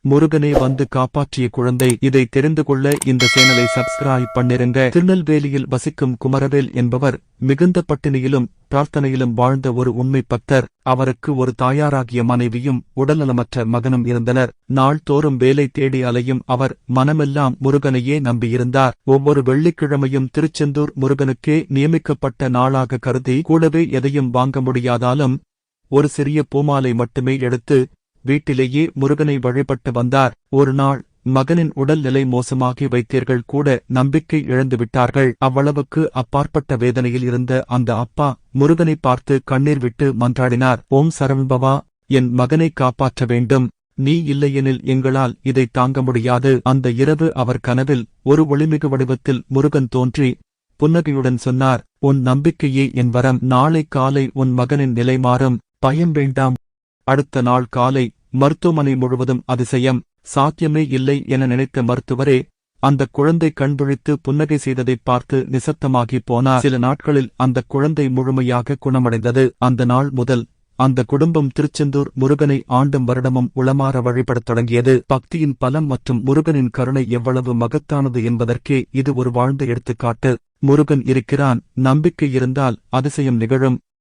முருகனே வந்து காப்பாற்றிய குழந்தை. இதை தெரிந்து கொள்ள இந்த சேனலை சப்ஸ்கிரைப் பண்ணிருங்க. திருநெல்வேலியில் வசிக்கும் குமரவேல் என்பவர் மிகுந்த பட்டினியிலும் பிரார்த்தனையிலும் வாழ்ந்த ஒரு உண்மை பக்தர். அவருக்கு ஒரு தாயாராகிய மனைவியும் உடல்நலமற்ற மகனும் இருந்தனர். நாள்தோறும் வேலை தேடி அலையும் அவர் மனமெல்லாம் முருகனையே நம்பியிருந்தார். ஒவ்வொரு வெள்ளிக்கிழமையும் திருச்செந்தூர் முருகனுக்கே நியமிக்கப்பட்ட நாளாக கருதி கூடவே எதையும் வாங்க முடியாதாலும் ஒரு சிறிய பூமாலை மட்டுமே எடுத்து வீட்டிலேயே முருகனை வழிபட்டு வந்தார். ஒரு நாள் மகனின் உடல்நிலை மோசமாகி வைத்தியர்கள் கூட நம்பிக்கை இழந்துவிட்டார்கள். அவ்வளவுக்கு அப்பாற்பட்ட வேதனையில் இருந்த அந்த அப்பா முருகனை பார்த்து கண்ணீர் விட்டு மன்றாடினார். ஓம் சரவணபவா, என் மகனை காப்பாற்ற வேண்டும். நீ இல்லையெனில் எங்களால் இதை தாங்க முடியாது. அந்த இரவு அவர் கனவில் ஒரு ஒளிமிகு வடிவத்தில் முருகன் தோன்றி புன்னகையுடன் சொன்னார், உன் நம்பிக்கையே என் வரம். நாளை காலை உன் மகனின் நிலை மாறும், பயம் வேண்டாம். அடுத்த நாள் காலை மருத்துவமனை முழுவதும் அதிசயம், சாத்தியமே இல்லை என நினைத்த மருத்துவரே அந்த குழந்தை கண்விழித்து புன்னகை செய்ததைப் பார்த்து நிசப்தமாகி போனார். சில நாட்களில் அந்த குழந்தை முழுமையாக குணமடைந்தது. அந்த நாள் முதல் அந்த குடும்பம் திருச்செந்தூர் முருகனை ஆண்டும் வருடமும் உளமாற வழிபடத் தொடங்கியது. பக்தியின் பலம் மற்றும் முருகனின் கருணை எவ்வளவு மகத்தானது என்பதற்கே இது ஒரு வாழ்ந்த எடுத்துக்காட்டு. முருகன் இருக்கிறான், நம்பிக்கை இருந்தால் அதிசயம் நிகழும்.